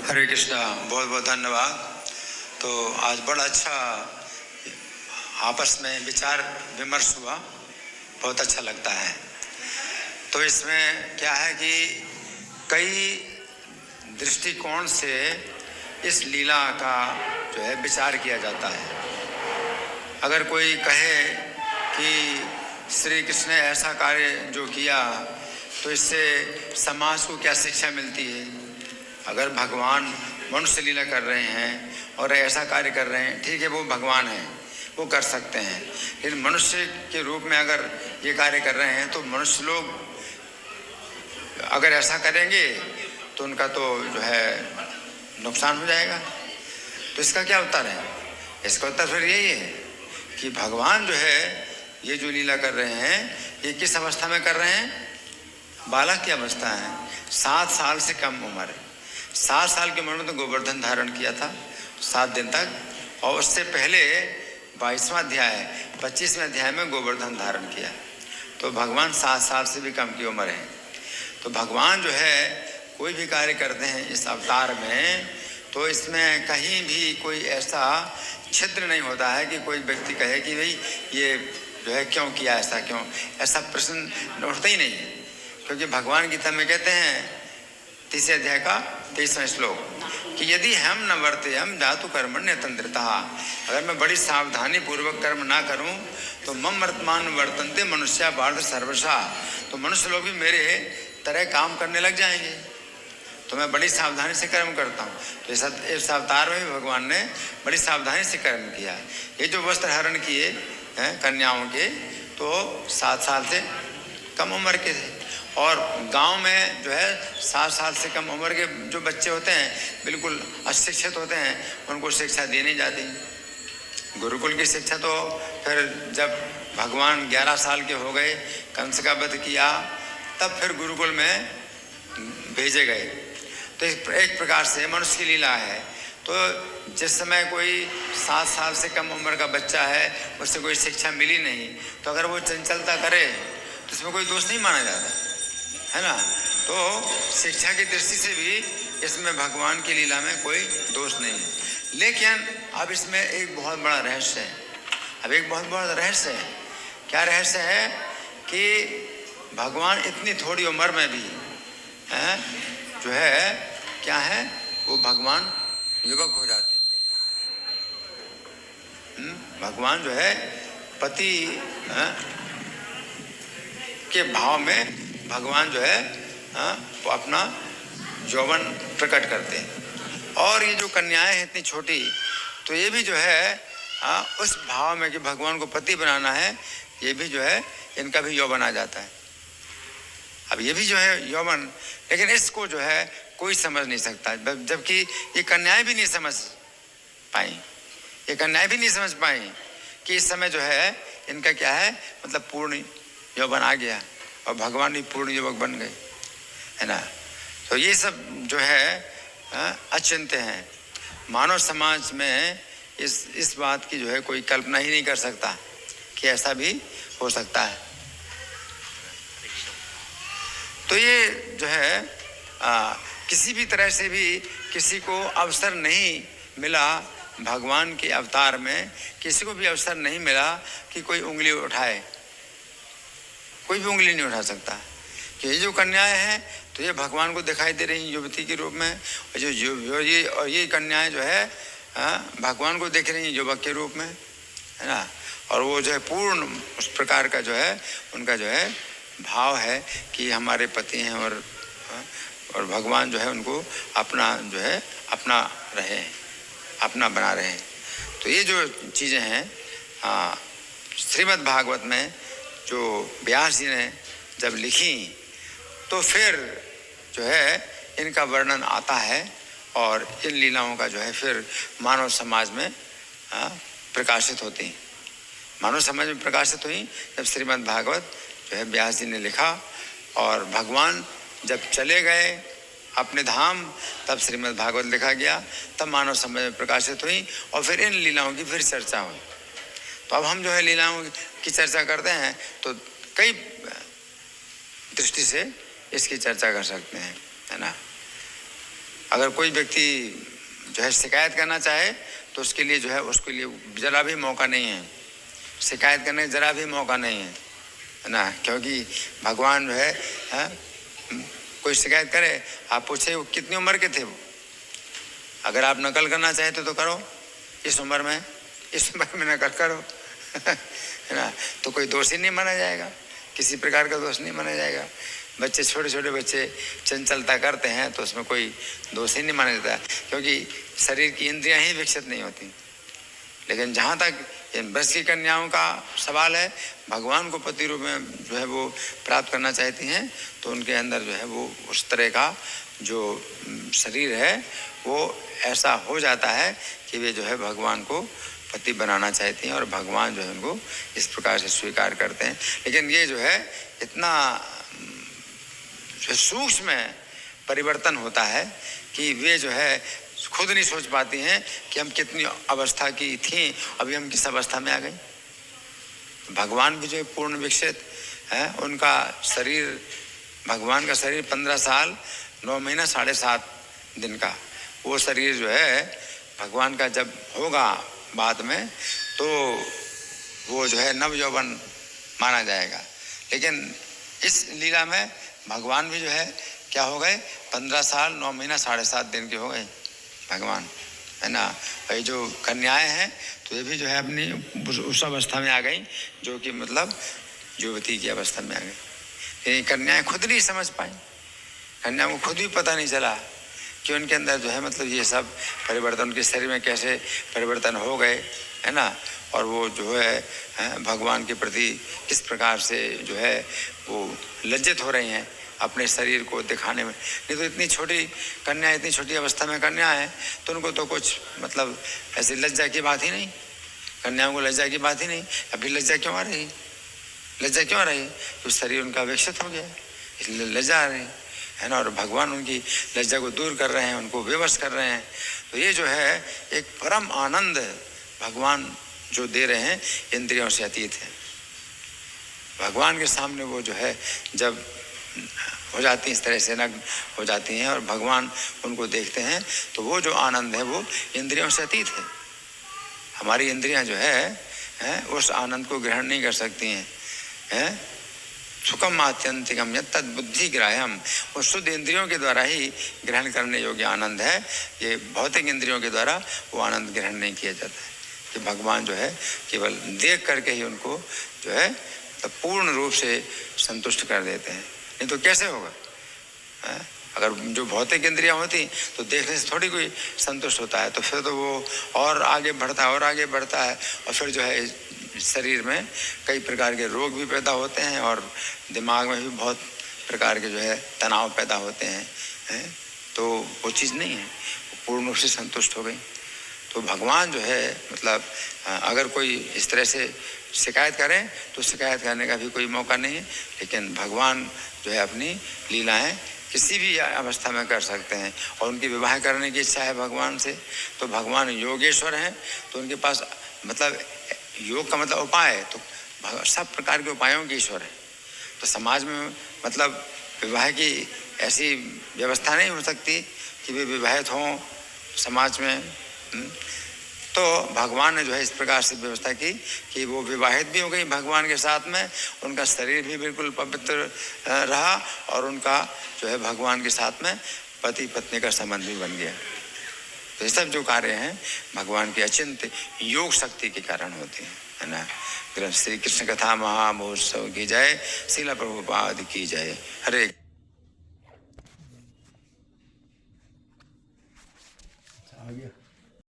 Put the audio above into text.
हरे कृष्णा, बहुत बहुत धन्यवाद। तो आज बड़ा अच्छा आपस में विचार विमर्श हुआ, बहुत अच्छा लगता है। तो इसमें क्या है कि कई दृष्टिकोण से इस लीला का जो है विचार किया जाता है। अगर कोई कहे कि श्री कृष्ण ने ऐसा कार्य जो किया तो इससे समाज को क्या शिक्षा मिलती है। अगर भगवान मनुष्य लीला कर रहे हैं और ऐसा कार्य कर रहे हैं, ठीक है, वो भगवान हैं, वो कर सकते हैं, लेकिन मनुष्य के रूप में अगर ये कार्य कर रहे हैं तो मनुष्य लोग अगर ऐसा करेंगे तो उनका तो जो है नुकसान हो जाएगा। तो इसका क्या उत्तर है? इसका उत्तर फिर यही है कि भगवान जो है ये जो लीला कर रहे हैं ये किस अवस्था में कर रहे हैं? बालक की अवस्था है, 7 साल से कम उम्र है। 7 साल की उम्र में तो गोवर्धन धारण किया था 7 दिन तक, और उससे पहले 22वां अध्याय 25वें अध्याय में गोवर्धन धारण किया। तो भगवान 7 साल से भी कम की उम्र है। तो भगवान जो है कोई भी कार्य करते हैं इस अवतार में, तो इसमें कहीं भी कोई ऐसा छिद्र नहीं होता है कि कोई व्यक्ति कहे कि भाई ये जो है क्यों किया, ऐसा क्यों, ऐसा प्रश्न उठता ही नहीं है। क्योंकि भगवान गीता में कहते हैं 3 अध्याय का 23वां श्लोक कि यदि हम न वर्ते हम जातु कर्मण्य तंत्रता, अगर मैं बड़ी सावधानी पूर्वक कर्म ना करूं तो मम वर्तमान वर्तन्ते मनुष्य बाढ़ सर्वशा, तो मनुष्य लोग भी मेरे तरह काम करने लग जाएंगे। तो मैं बड़ी सावधानी से कर्म करता हूँ। तो इस अवतार में भी भगवान ने बड़ी सावधानी से कर्म किया। ये जो वस्त्र हरण किए हैं कन्याओं के, तो 7 साल से कम उम्र के थे। और गांव में जो है 7 साल से कम उम्र के जो बच्चे होते हैं बिल्कुल अशिक्षित होते हैं, उनको शिक्षा दी नहीं जाती। गुरुकुल की शिक्षा तो फिर जब भगवान 11 साल के हो गए, कंस का वध किया, तब फिर गुरुकुल में भेजे गए। तो एक प्रकार से मनुष्य की लीला है। तो जिस समय कोई 7 साल से कम उम्र का बच्चा है, उससे कोई शिक्षा मिली नहीं, तो अगर वो चंचलता करे तो इसमें कोई दोष नहीं माना जाता है ना। तो शिक्षा की दृष्टि से भी इसमें भगवान की लीला में कोई दोष नहीं है। लेकिन अब इसमें एक बहुत बड़ा रहस्य है। अब एक बहुत बड़ा रहस्य है। क्या रहस्य है? कि भगवान इतनी थोड़ी उम्र में भी जो है क्या है, वो भगवान युवक हो जाते हैं। भगवान जो है पति के भाव में भगवान जो है वो अपना यौवन प्रकट करते हैं। और ये जो कन्याएं हैं इतनी छोटी, तो ये भी जो है उस भाव में कि भगवान को पति बनाना है, ये भी जो है इनका भी यौवन आ जाता है। अब ये भी जो है यौवन, लेकिन इसको जो है कोई समझ नहीं सकता, जबकि ये कन्याएं भी नहीं समझ पाई। ये कन्याएं भी नहीं समझ पाई कि इस समय जो है इनका क्या है, मतलब पूर्ण यौवन आ गया और भगवान भी पूर्ण युवक बन गए, है ना। तो ये सब जो है अचिंत्य हैं। मानव समाज में इस बात की जो है कोई कल्पना ही नहीं कर सकता कि ऐसा भी हो सकता है। तो ये जो है किसी भी तरह से भी किसी को अवसर नहीं मिला, भगवान के अवतार में किसी को भी अवसर नहीं मिला कि कोई उंगली उठाए। कोई भी उंगली नहीं उठा सकता कि ये जो कन्याएं हैं तो ये भगवान को दिखाई दे रही युवती के रूप में, और ये कन्याएं जो है भगवान को देख रही युवक के रूप में, है ना। और वो जो है पूर्ण उस प्रकार का जो है उनका जो है भाव है कि हमारे पति हैं, और भगवान जो है उनको अपना जो है अपना रहे, अपना बना रहे हैं। तो ये जो चीज़ें हैं श्रीमद् भागवत में जो व्यास जी ने जब लिखी, तो फिर जो है इनका वर्णन आता है और इन लीलाओं का जो है फिर मानव समाज में प्रकाशित होती। मानव समाज में प्रकाशित हुई जब श्रीमद् भागवत जो है व्यास जी ने लिखा, और भगवान जब चले गए अपने धाम, तब श्रीमद् भागवत लिखा गया, तब मानव समाज में प्रकाशित हुई, और फिर इन लीलाओं की फिर चर्चा हुई। तो अब हम जो है लीलाओं की चर्चा करते हैं तो कई दृष्टि से इसकी चर्चा कर सकते हैं, है ना। अगर कोई व्यक्ति जो है शिकायत करना चाहे तो उसके लिए जो है उसके लिए ज़रा भी मौका नहीं है, शिकायत करने ज़रा भी मौका नहीं है ना, क्योंकि भगवान जो है कोई शिकायत करे, आप पूछे वो कितनी उम्र के थे वो, अगर आप नकल करना चाहते तो करो, इस उम्र में नकल करो है ना, तो कोई दोषी नहीं माना जाएगा, किसी प्रकार का दोष नहीं माना जाएगा। बच्चे छोटे छोटे बच्चे चंचलता करते हैं तो उसमें कोई दोष ही नहीं माना जाता, क्योंकि शरीर की इंद्रियां ही विकसित नहीं होती। लेकिन जहाँ तक ब्रज की कन्याओं का सवाल है, भगवान को पति रूप में जो है वो प्राप्त करना चाहती हैं, तो उनके अंदर जो है वो उस तरह का जो शरीर है वो ऐसा हो जाता है कि वे जो है भगवान को पति बनाना चाहती हैं और भगवान जो है उनको इस प्रकार से स्वीकार करते हैं। लेकिन ये जो है इतना सूक्ष्म परिवर्तन होता है कि वे जो है खुद नहीं सोच पाती हैं कि हम कितनी अवस्था की थी, अभी हम किस अवस्था में आ गए। भगवान भी जो है पूर्ण विकसित है, उनका शरीर, भगवान का शरीर 15 साल 9 महीना 7.5 दिन का वो शरीर जो है भगवान का जब होगा बाद में तो वो जो है नव यौवन माना जाएगा। लेकिन इस लीला में भगवान भी जो है क्या हो गए, 15 साल 9 महीना 7.5 दिन के हो गए भगवान, है ना। भाई जो कन्याएं हैं तो ये भी जो है अपनी उस अवस्था में आ गई जो कि मतलब युवती की अवस्था में आ गई। ये कन्याएं खुद नहीं समझ पाई, कन्याओं को खुद भी पता नहीं चला कि उनके अंदर जो है मतलब ये सब परिवर्तन उनके शरीर में कैसे परिवर्तन हो गए, है ना। और वो जो है भगवान के प्रति किस प्रकार से जो है वो लज्जित हो रही हैं अपने शरीर को दिखाने में। नहीं तो इतनी छोटी कन्या, इतनी छोटी अवस्था में कन्या है तो उनको तो कुछ मतलब ऐसी लज्जा की बात ही नहीं, कन्याओं को लज्जा की बात ही नहीं। अभी लज्जा क्यों आ रही, लज्जा क्यों आ रही, तो शरीर उनका विकसित हो गया इसलिए लज्जा आ रही है ना। और भगवान उनकी लज्जा को दूर कर रहे हैं, उनको विवश कर रहे हैं। तो ये जो है एक परम आनंद भगवान जो दे रहे हैं इंद्रियों से अतीत है। भगवान के सामने वो जो है जब हो जाती हैं, इस तरह से नग्न हो जाती हैं और भगवान उनको देखते हैं तो वो जो आनंद है वो इंद्रियों से अतीत है। हमारी इंद्रियां जो है उस आनंद को ग्रहण नहीं कर सकती हैं। सुखम आत्यंतिकम यत् तद बुद्धि ग्राह्यम, वो शुद्ध इंद्रियों के द्वारा ही ग्रहण करने योग्य आनंद है। ये भौतिक इंद्रियों के द्वारा वो आनंद ग्रहण नहीं किया जाता है कि भगवान जो है केवल देख करके ही उनको जो है तो पूर्ण रूप से संतुष्ट कर देते हैं। नहीं तो कैसे होगा, अगर जो भौतिक इंद्रियां होती तो देखने से थोड़ी कोई संतुष्ट होता है, तो फिर तो वो और आगे बढ़ता है और आगे बढ़ता है और फिर जो है शरीर में कई प्रकार के रोग भी पैदा होते हैं और दिमाग में भी बहुत प्रकार के जो है तनाव पैदा होते हैं। तो वो चीज़ नहीं है, वो पूर्ण रूप से संतुष्ट हो गई। तो भगवान जो है मतलब अगर कोई इस तरह से शिकायत करें तो शिकायत करने का भी कोई मौका नहीं है। लेकिन भगवान जो है अपनी लीलाएं किसी भी अवस्था में कर सकते हैं और उनकी विवाह करने की इच्छा है भगवान से, तो भगवान योगेश्वर हैं तो उनके पास मतलब योग का मतलब उपाय है, तो सब प्रकार के उपायों की ईश्वर है। तो समाज में मतलब विवाह की ऐसी व्यवस्था नहीं हो सकती कि वे विवाहित हों समाज में। तो भगवान ने जो है इस प्रकार से व्यवस्था की कि वो विवाहित भी हो गई भगवान के साथ में, उनका शरीर भी बिल्कुल पवित्र रहा और उनका जो है भगवान के साथ में पति पत्नी का संबंध भी बन गया। तो ये सब जो कार्य हैं भगवान की अचिंत्य योग शक्ति के कारण होते हैं, है ना। श्री कृष्ण कथा महामहोत्सव की जय, श्रील प्रभुपाद की जय। हरे